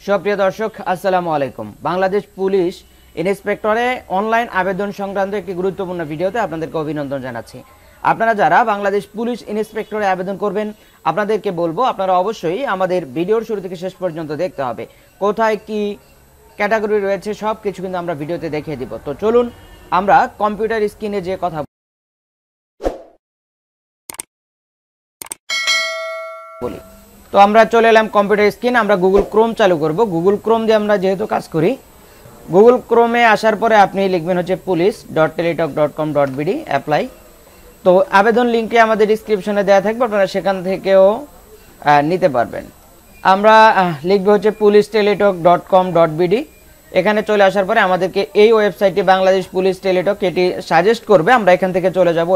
সুপ্রিয় দর্শক আসসালামু আলাইকুম। বাংলাদেশ পুলিশ ইন্সপেক্টরে অনলাইন আবেদন সংক্রান্ত একটি গুরুত্বপূর্ণ ভিডিওতে আপনাদেরকে অভিনন্দন জানাচ্ছি। আপনারা যারা বাংলাদেশ পুলিশ ইন্সপেক্টরে আবেদন করবেন আপনাদেরকে বলবো আপনারা অবশ্যই আমাদের ভিডিওর শুরু থেকে শেষ পর্যন্ত দেখতে হবে। কোথায় কি ক্যাটাগরি রয়েছে সব কিছু কিন্তু আমরা ভিডিওতে দেখিয়ে দিব। তো চলুন আমরা কম্পিউটার স্ক্রিনে যে কথা বলি। তো আমরা চলে এলাম কম্পিউটার স্ক্রিন। আমরা গুগল ক্রোম চালু করব। গুগল ক্রোম দিয়ে আমরা যেহেতু কাজ করি, গুগল ক্রোমে আসার পরে আপনি লিখবেন হচ্ছে police.teletalk.com.bd অ্যাপ্লাই। তো আবেদন লিঙ্কটি আমাদের ডিসক্রিপশনে দেওয়া থাকবে, আপনারা সেখান থেকেও নিতে পারবেন। আমরা লিখব হচ্ছে police.teletalk.com.bd। এখানে চলে আসার পরে আমাদেরকে এই ওয়েবসাইটটি বাংলাদেশ পুলিশ টেলিটক এটি সাজেস্ট করবে। আমরা এখান থেকে চলে যাব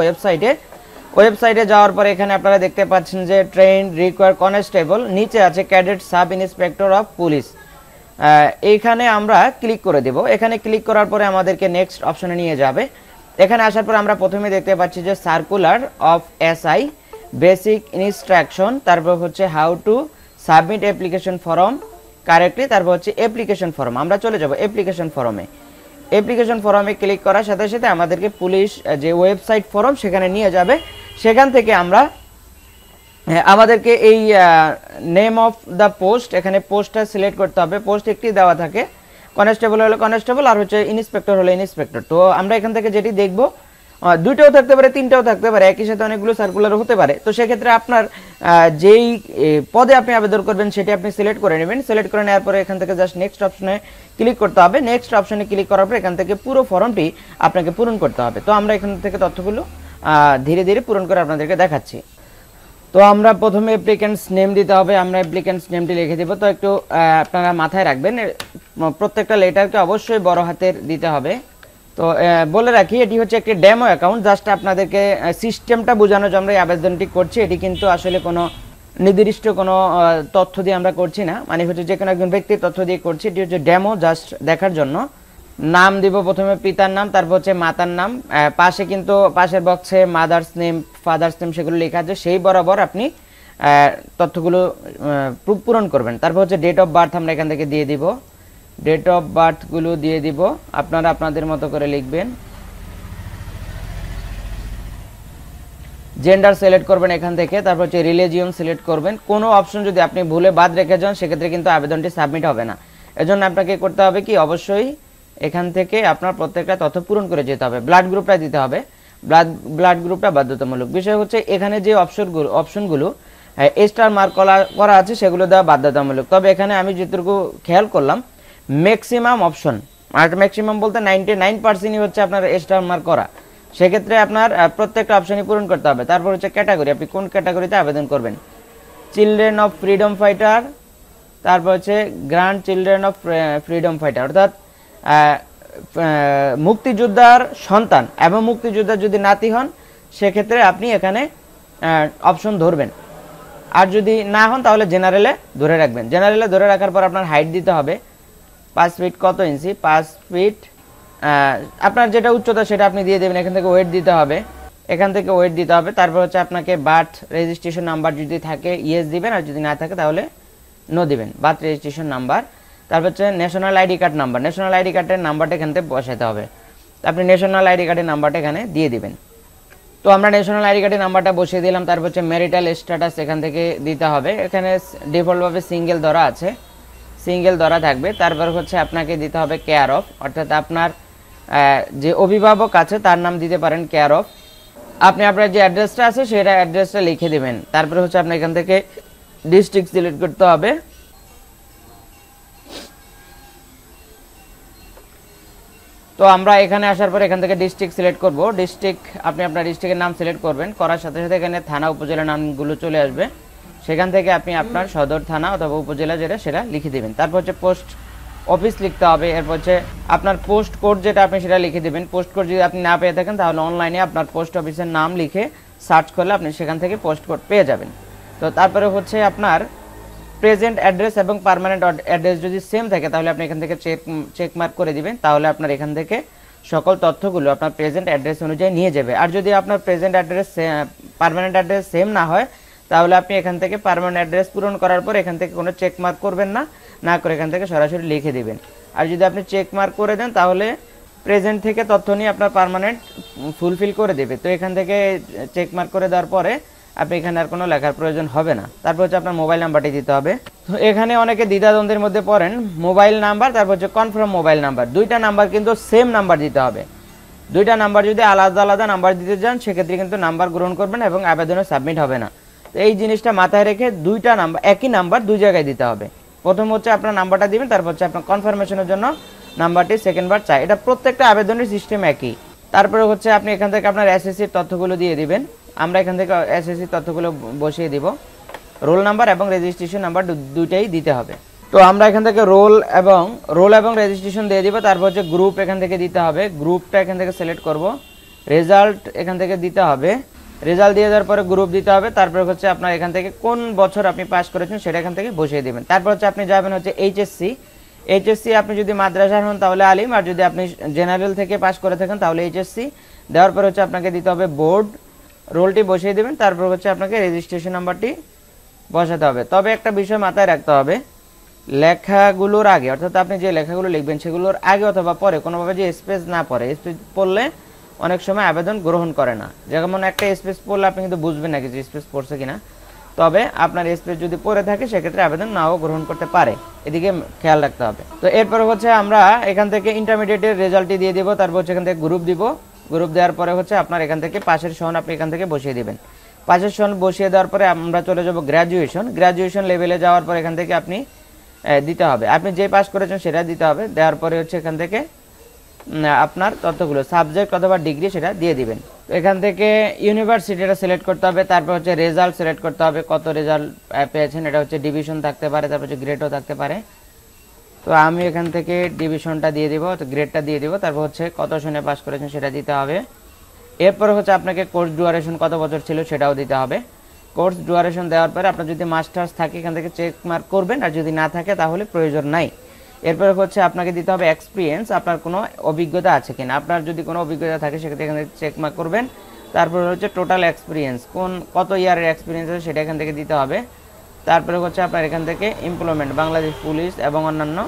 ওয়েবসাইটে যাওয়ার পরে এখানে আপনারা দেখতে পাচ্ছেন যে ট্রেন রিকোয়ার কনস্টেবল, নিচে আছে cadet sub inspector of police. এইখানে আমরা ক্লিক করে দেব। এখানে ক্লিক করার পরে আমাদেরকে নেক্সট অপশনে নিয়ে যাবে। এখানে আসার পর আমরা প্রথমে দেখতে পাচ্ছি যে circular of SI basic instruction, তারপর হচ্ছে how to submit application form correctly, তারপর হচ্ছে অ্যাপ্লিকেশন ফর্ম। আমরা চলে যাব অ্যাপ্লিকেশন ফর্মে ক্লিক করার সাথে সাথে আমাদেরকে পুলিশ যে ওয়েবসাইট ফর্ম সেখানে নিয়ে যাবে। সেখান থেকে আমরা আমাদেরকে এই নেম অফ দ্য পোস্ট, এখানে পোস্টটা সিলেক্ট করতে হবে। পোস্ট একটি দেওয়া থাকে, কনস্টেবল হলে কনস্টেবল আর হচ্ছে ইন্সপেক্টর হলে ইন্সপেক্টর। তো আমরা এখান থেকে যেটি দেখব, দুইটাও থাকতে পারে, তিনটাও থাকতে পারে, একই সাথে অনেকগুলো সার্কুলার হতে পারে। তো সেক্ষেত্রে আপনার যেই পদে আপনি আবেদন করবেন সেটি আপনি সিলেক্ট করে নেবেন। সিলেক্ট করে নেওয়ার পরে এখান থেকে জাস্ট নেক্সট অপশনে ক্লিক করতে হবে। নেক্সট অপশনে ক্লিক করার পর এখান থেকে পুরো ফর্মটি আপনাকে পূরণ করতে হবে। তো আমরা এখান থেকে তথ্যগুলো ধীরে ধীরে পূরণ করে আপনাদেরকে দেখাচ্ছি। তো আমরা প্রথমে অ্যাপ্লিক্যান্টস নেম দিতে হবে। আমরা অ্যাপ্লিক্যান্টস নেমটি লিখে দেব। তো একটু আপনারা মাথায় রাখবেন, প্রত্যেকটা লেটারকে অবশ্যই বড় হাতের দিতে হবে। তো বলে রাখি, এটি হচ্ছে একটি ডেমো অ্যাকাউন্ট, জাস্ট আপনাদেরকে সিস্টেমটা বোঝানো যে আমরা এই আবেদনটি করছি। এটি কিন্তু আসলে কোনো নির্দিষ্ট কোনো তথ্য দিয়ে আমরা করছি না, মানে হচ্ছে যে কোনো একজন ব্যক্তির তথ্য দিয়ে করছি। এটি হচ্ছে ডেমো, জাস্ট দেখার জন্য। নাম দিব প্রথমে পিতার নাম, তারপর হচ্ছে মাতার নাম। পাশে কিন্তু পাশের বক্সে মাদার্স নেম ফাদার্স নেম সেগুলো লেখা আছে, সেই বরাবর আপনি তথ্যগুলো পূরণ করবেন। তারপর হচ্ছে ডেট অফ বার্থ আমরা এখান থেকে দিয়ে দিব। ডেট অফ বার্থগুলো দিয়ে দিব, আপনারা আপনাদের মতো করে লিখবেন। জেন্ডার সিলেক্ট করবেন এখান থেকে, তারপর হচ্ছে রিলিজিয়ন সিলেক্ট করবেন। কোনো অপশন যদি আপনি ভুলে বাদ রেখে যান সেক্ষেত্রে কিন্তু আবেদনটি সাবমিট হবে না। এজন্য আপনাকে করতে হবে কি, অবশ্যই এখান থেকে আপনার প্রত্যেকটা তথ্য পূরণ করে যেতে হবে। ব্লাড গ্রুপটা দিতে হবে, ব্লাড গ্রুপটা বাধ্যতামূলক। বিষয় হচ্ছে এখানে যে অপশনগুলো স্টার মার্ক করা আছে সেগুলো দেওয়া বাধ্যতামূলক। তবে এখানে আমি যেটুকু খেয়াল করলাম, ম্যাক্সিমাম অপশন, আর ম্যাক্সিমাম বলতে 99% হচ্ছে আপনার স্টার মার্ক করা। সেক্ষেত্রে আপনার প্রত্যেকটা অপশনই পূরণ করতে হবে। তারপর হচ্ছে ক্যাটাগরি, আপনি কোন ক্যাটাগরিতে আবেদন করবেন। চিলড্রেন অফ ফ্রিডম ফাইটার, তারপর হচ্ছে grand children of freedom fighter, অর্থাৎ মুক্তিযোদ্ধার সন্তান এবং মুক্তিযোদ্ধার যদি নাতি হন সেক্ষেত্রে আপনি এখানে অপশন ধরবেন। আর যদি না হন তাহলে জেনারেলে ধরে রাখবেন। জেনারেলে ধরে রাখার পর আপনার হাইট দিতে হবে 5 ফিট কত ইঞ্চি, 5 ফিট। আপনার যেটা উচ্চতা সেটা আপনি দিয়ে দেবেন। এখান থেকে ওয়েট দিতে হবে, তারপর হচ্ছে আপনাকে বার্থ রেজিস্ট্রেশন নাম্বার যদি থাকে ইয়েস দিবেন, আর যদি না থাকে তাহলে নো দিবেন। বার্থ রেজিস্ট্রেশন নাম্বার, তারপর হচ্ছে national ID card number, national ID কার্ডের নাম্বারটা এখান থেকে বসাতে হবে। আপনি ন্যাশনাল আইডি কার্ডের নাম্বারটা এখানে দিয়ে দিবেন। তো আমরা ন্যাশনাল আইডি কার্ডের নাম্বারটা বসিয়ে দিলাম। তারপর হচ্ছে ম্যারিটাল স্ট্যাটাস এখান থেকে দিতে হবে। এখানে ডিফল্টভাবে সিঙ্গেল ধরা আছে, সিঙ্গেল ধরা থাকবে। তারপর হচ্ছে আপনাকে দিতে হবে কেয়ার অফ, অর্থাৎ আপনার যে অভিভাবক আছে তার নাম দিতে পারেন কেয়ার অফ। আপনি আপনার যে অ্যাড্রেসটা আছে সেটা অ্যাড্রেসটা লিখে দেবেন। তারপরে হচ্ছে আপনার এখান থেকে ডিস্ট্রিক্ট সিলেক্ট করতে হবে। তো আমরা এখানে আসার পর এখান থেকে ডিস্ট্রিক্ট সিলেক্ট করব। ডিস্ট্রিক্ট, আপনি আপনার ডিস্ট্রিক্টের নাম সিলেক্ট করবেন। করার সাথে সাথে এখানে থানা উপজেলার নামগুলো চলে আসবে। সেখান থেকে আপনি আপনার সদর থানা অথবা উপজেলা যেটা সেটা লিখে দেবেন। তারপর হচ্ছে পোস্ট অফিস লিখতে হবে। এরপর হচ্ছে আপনার পোস্ট কোড যেটা আপনি সেটা লিখে দেবেন। পোস্ট কোড যদি আপনি না পেয়ে থাকেন তাহলে অনলাইনে আপনার পোস্ট অফিসের নাম লিখে সার্চ করলে আপনি সেখান থেকে পোস্ট কোড পেয়ে যাবেন। তো তারপরে হচ্ছে আপনার প্রেজেন্ট অ্যাড্রেস এবং পার্মানেন্ট অ্যাড্রেস যদি সেম থাকে তাহলে আপনি এখান থেকে চেক মার্ক করে দিবেন। তাহলে আপনার এখান থেকে সকল তথ্যগুলো আপনার প্রেজেন্ট অ্যাড্রেস অনুযায়ী নিয়ে যাবে। আর যদি আপনার present address permanent address same না হয় তাহলে আপনি এখান থেকে পার্মানেন্ট অ্যাড্রেস পূরণ করার পর এখান থেকে কোনো চেক মার্ক করবেন না, না করে এখান থেকে সরাসরি লিখে দিবেন। আর যদি আপনি চেক মার্ক করে দেন তাহলে প্রেজেন্ট থেকে তথ্য নিয়ে আপনার পার্মানেন্ট ফুলফিল করে দেবে। তো এখান থেকে চেক মার্ক করে দেওয়ার পরে আপনি এখানে আর কোনো লেখার প্রয়োজন হবে না। তারপর হচ্ছে আপনার মোবাইল নাম্বারটি দিতে হবে। তো এখানে অনেকে দ্বিধাদ্বন্দ্বের মধ্যে পড়েন, মোবাইল নাম্বার তারপর হচ্ছে কনফার্ম মোবাইল নাম্বার, দুইটা নাম্বার কিন্তু সেম নাম্বার দিতে হবে। দুইটা নাম্বার যদি আলাদা আলাদা নাম্বার দিতে যান সেক্ষেত্রে কিন্তু নাম্বার গ্রহণ করবেন এবং আবেদনে সাবমিট হবে না। তো এই জিনিসটা মাথায় রেখে দুইটা নাম্বার, একই নাম্বার দুই জায়গায় দিতে হবে। প্রথম হচ্ছে আপনার নাম্বারটা দিবেন, তারপর হচ্ছে আপনার কনফার্মেশনের জন্য নাম্বারটি সেকেন্ডবার চাই। এটা প্রত্যেকটা আবেদনের সিস্টেম একই। তারপরে হচ্ছে আপনি এখান থেকে আপনার এসএসসির তথ্যগুলো দিয়ে দিবেন। আমরা এখান থেকে এসএসসির তথ্যগুলো বসিয়ে দিব। রোল নাম্বার এবং রেজিস্ট্রেশন নাম্বার দুইটাই দিতে হবে। তো আমরা এখান থেকে রোল এবং রেজিস্ট্রেশন দিয়ে দিব। তারপর হচ্ছে গ্রুপ এখান থেকে দিতে হবে, গ্রুপটা এখান থেকে সিলেক্ট করব। রেজাল্ট এখান থেকে দিতে হবে, রেজাল্ট দিয়ে দেওয়ার পরে গ্রুপ দিতে হবে। তারপরে হচ্ছে আপনার এখান থেকে কোন বছর আপনি পাস করেছেন সেটা এখান থেকে বসিয়ে দিবেন। তারপর হচ্ছে আপনি যাবেন হচ্ছে এইচএসসি আপনি যদি মাদ্রাসার হন তাহলে আলিম, আর যদি আপনি জেনারেল থেকে পাস করে থাকেন তাহলে এইচএসসি দেওয়ার পর হচ্ছে আপনাকে দিতে হবে বোর্ড, রোলটি বসিয়ে দেবেন। তারপর হচ্ছে আপনাকে রেজিস্ট্রেশন নাম্বারটি বসাতে হবে। তবে একটা বিষয় মাথায় রাখতে হবে, লেখাগুলোর আগে অর্থাৎ আপনি যে লেখাগুলো লিখবেন সেগুলোর আগে অথবা পরে কোনোভাবে যে স্পেস না পড়ে, স্পেস পড়লে অনেক সময় আবেদন গ্রহণ করে না। যেমন একটা স্পেস পড়লে আপনি কিন্তু বুঝবেন না যে স্পেস পড়ছে কিনা, তবে আপনার স্পেস যদি পড়ে থাকে সেক্ষেত্রে আবেদন নাও গ্রহণ করতে পারে, এদিকে খেয়াল রাখতে হবে। তো এরপর হচ্ছে আমরা এখান থেকে ইন্টারমিডিয়েটের রেজাল্টটি দিয়ে দিব। তারপর হচ্ছে এখান থেকে গ্রুপ দিব, গ্রুপ দেওয়ার পরে হচ্ছে আপনার এখান থেকে পাশের সন আপনি এখান থেকে বসিয়ে দিবেন। পাশের সন বসিয়ে দেওয়ার পরে আমরা চলে যাব গ্র্যাজুয়েশন লেভেলে। যাওয়ার পর এখান থেকে আপনি দিতে হবে, আপনি যে পাস করেছেন সেটা দিতে হবে। দেওয়ার পরে হচ্ছে এখান থেকে আপনার তথ্যগুলো সাবজেক্ট অথবা ডিগ্রি সেটা দিয়ে দিবেন। তো এখান থেকে ইউনিভার্সিটিটা সিলেক্ট করতে হবে। তারপর হচ্ছে রেজাল্ট সিলেক্ট করতে হবে, কত রেজাল্ট পেয়েছেন। এটা হচ্ছে ডিভিশন থাকতে পারে, তারপর হচ্ছে গ্রেডও থাকতে পারে। তো আমি এখান থেকে ডিভিশনটা দিয়ে দিব, তো গ্রেডটা দিয়ে দিব। তারপর হচ্ছে কত সনে পাস করেছেন সেটা দিতে হবে। এরপর হচ্ছে আপনাকে কোর্স ডুয়ারেশন কত বছর ছিল সেটাও দিতে হবে। কোর্স ডুয়ারেশন দেওয়ার পরে আপনার যদি মাস্টার্স থাকে এখান থেকে চেক মার্ক করবেন, আর যদি না থাকে তাহলে প্রয়োজন নাই। এরপরে হচ্ছে আপনাকে দিতে হবে এক্সপিরিয়েন্স, আপনার কোনো অভিজ্ঞতা আছে কিনা। আপনার যদি কোনো অভিজ্ঞতা থাকে সেক্ষেত্রে এখান থেকে চেক মার্ক করবেন। তারপরে হচ্ছে টোটাল এক্সপিরিয়েন্স, কত ইয়ারের এক্সপিরিয়েন্স আছে সেটা এখান থেকে দিতে হবে। তারপরে হচ্ছে আপনার এখান থেকে এমপ্লয়মেন্ট, বাংলাদেশ পুলিশ এবং অন্যান্য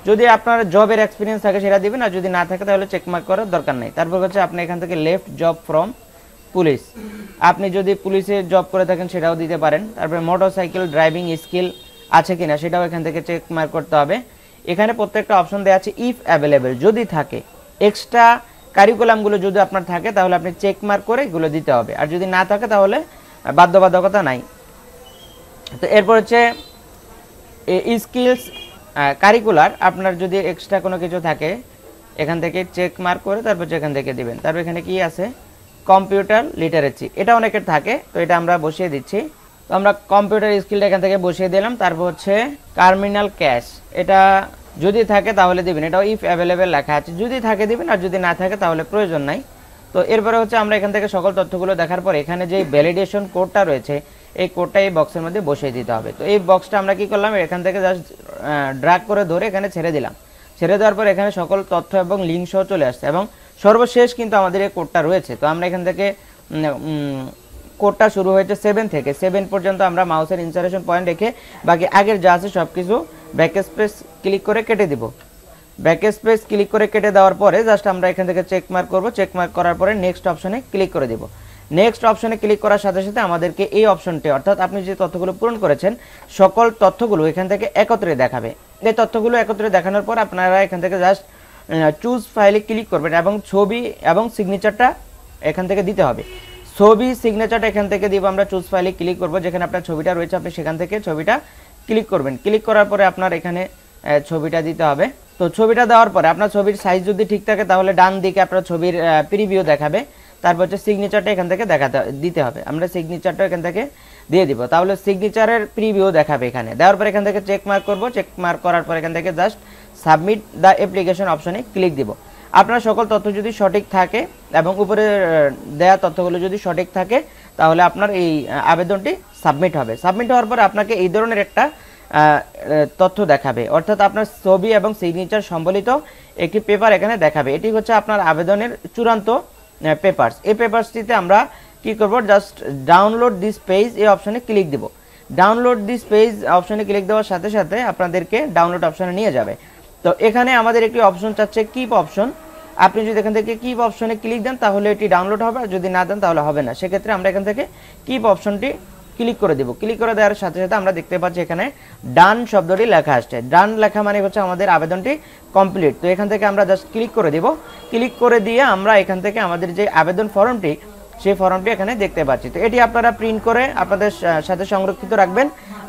যদি আপনার জবের এক্সপিরিয়েন্স থাকে সেটা দিবেন, আর যদি না থাকে তাহলে চেক মার্ক করার দরকার নেই। তারপর হচ্ছে আপনি এখান থেকে লেফট জব ফ্রম পুলিশ, আপনি যদি পুলিশে জব করে থাকেন সেটাও দিতে পারেন। তারপরে মোটরসাইকেল ড্রাইভিং স্কিল আছে কিনা সেটাও এখান থেকে চেক মার্ক করতে হবে। এখানে প্রত্যেকটা অপশন দেওয়া আছে ইফ অ্যাভেলেবেল, যদি থাকে এক্সট্রা কারিকুলামগুলো যদি আপনার থাকে তাহলে আপনি চেক মার্ক করে এগুলো দিতে হবে, আর যদি না থাকে তাহলে বাধ্যবাধকতা নাই। তো এরপর হচ্ছে স্কিলস কারিকুলার, আপনার যদি এক্সট্রা কোনো কিছু থাকে এখান থেকে চেক মার্ক করে তারপর এখান থেকে দিবেন। তারপর এখানে কি আছে কম্পিউটার লিটারেসি, এটা অনেকের থাকে, তো এটা আমরা বসিয়ে দিচ্ছি। তো আমরা কম্পিউটার স্কিলটা এখান থেকে বসিয়ে দিলাম। তারপর হচ্ছে টার্মিনাল ক্যাশ, এটা যদি থাকে তাহলে দিবেন, এটাও ইফ অ্যাভেলেবেল লেখা আছে, যদি থাকে দিবেন, আর যদি না থাকে তাহলে প্রয়োজন নাই। তো এরপরে হচ্ছে আমরা এখান থেকে সকল তথ্যগুলো দেখার পর এখানে যে ভ্যালিডেশন কোডটা রয়েছে এই কোডটা এই বক্সের মধ্যে বসিয়ে দিতে হবে। তো এই বক্সটা আমরা কি করলাম, এখান থেকে জাস্ট ড্র্যাগ করে ধরে এখানে ছেড়ে দিলাম। ছেড়ে দেওয়ার পর এখানে সকল তথ্য এবং লিঙ্ক সহ চলে আসছে, এবং সর্বশেষ কিন্তু আমাদের এই কোডটা রয়েছে। তো আমরা এখান থেকে কোডটা শুরু হয়েছে 7 থেকে 7 পর্যন্ত আমরা মাউসের ইনসারেশন পয়েন্ট রেখে বাকি আগের যা আছে সব কিছু ব্যাকস্পেস ক্লিক করে কেটে দিব। ব্যাকস্পেস ক্লিক করে কেটে দেওয়ার পরে জাস্ট আমরা এখান থেকে চেক মার্ক করব। চেক মার্ক করার পরে নেক্সট অপশনে ক্লিক করে দিব। নেক্সট অপশনে ক্লিক করার সাথে সাথে আমাদেরকে এই অপশনটি অর্থাৎ আপনি যে তথ্যগুলো পূরণ করেছেন সকল তথ্যগুলো এখান থেকে একত্রে দেখাবে। এই তথ্যগুলো একত্রে দেখানোর পর আপনারা এখান থেকে জাস্ট চুজ ফাইলে ক্লিক করবেন এবং ছবি এবং সিগনেচারটা এখান থেকে দিতে হবে। ছবি সিগনেচারটা এখান থেকে দিব, আমরা চুজ ফাইলে ক্লিক করব, যেখানে আপনার ছবিটা রয়েছে আপনি সেখান থেকে ছবিটা ক্লিক করবেন। ক্লিক করার পরে আপনার এখানে ছবিটা দিতে হবে। তো ছবিটা দেওয়ার পরে আপনার ছবির সাইজ যদি ঠিক থাকে তাহলে ডান দিকে আপনার ছবির প্রিভিউ দেখাবে। তারপর হচ্ছে সিগনেচারটা এখান থেকে দিতে হবে, আমরা সিগনেচারটা এখান থেকে দিয়ে দিব, তাহলে সিগনেচারের প্রিভিউ দেখাবে। এখানে দেওয়ার পর এখান থেকে চেক মার্ক করব। চেক মার্ক করার পর এখান থেকে জাস্ট সাবমিট দ্য অ্যাপ্লিকেশন অপশনে ক্লিক দিব। আপনার সকল তথ্য যদি সঠিক থাকে এবং উপরে দেয়া তথ্যগুলো যদি সঠিক থাকে তাহলে আপনার এই আবেদনটি সাবমিট হবে। সাবমিট হওয়ার পর আপনাকে এই ধরনের একটা তথ্য দেখাবে, অর্থাৎ আপনার ছবি এবং সিগনেচার সম্বলিত একটি পেপার এখানে দেখাবে। এটি হচ্ছে আপনার আবেদনের চূড়ান্ত পেপারস। এই পেপারসটিতে আমরা কি করব, জাস্ট ডাউনলোড দিস পেজ এই অপশনে ক্লিক দেব। ডাউনলোড দিস পেজ অপশনে ক্লিক দেওয়ার সাথে সাথে আপনাদেরকে ডাউনলোড অপশনে নিয়ে যাবে। তো এখানে আমাদের একটি অপশন চাচ্ছে কিপ অপশন। আপনি যদি এখান থেকে কিপ অপশনে ক্লিক দেন তাহলে এটি ডাউনলোড হবে, আর যদি না দেন তাহলে হবে না। সেক্ষেত্রে আমরা এখান থেকে কিপ অপশনটি ক্লিক করে দেব। ক্লিক করে দেওয়ার সাথে সাথে আমরা দেখতে পাচ্ছি এখানে ডান শব্দটি লেখা আসছে। ডান লেখা মানে হচ্ছে আমাদের আবেদনটি কমপ্লিট। তো এখান থেকে আমরা জাস্ট ক্লিক করে দেব। ক্লিক করে দিয়ে আমরা এখান থেকে আমাদের যে আবেদন ফর্মটি, সেই ফর্মটি এখানে দেখতে পাচ্ছি। তো এটি আপনারা প্রিন্ট করে আপনাদের সাথে সংরক্ষিত রাখবেন।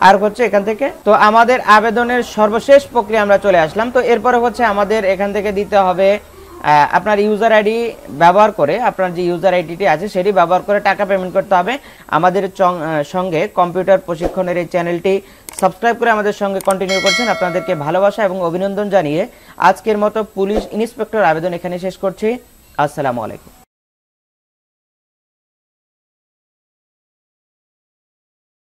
আর হচ্ছে এখান থেকে তো আমাদের আবেদনের সর্বশেষ প্রক্রিয়া আমরা চলে আসলাম। তো এরপরে হচ্ছে আমাদের এখান থেকে দিতে হবে আপনার ইউজার আইডি ব্যবহার করে, আপনার যে ইউজার আইডিটি আছে সেটি ব্যবহার করে টাকা পেমেন্ট করতে হবে। আমাদের সঙ্গে কম্পিউটার প্রশিক্ষণের এই চ্যানেলটি সাবস্ক্রাইব করে আমাদের সঙ্গে কন্টিনিউ করছেন। আপনাদেরকে ভালোবাসা এবং অভিনন্দন জানিয়ে আজকের মতো পুলিশ ইন্সপেক্টর আবেদন এখানে শেষ করছি। আসসালামু আলাইকুম।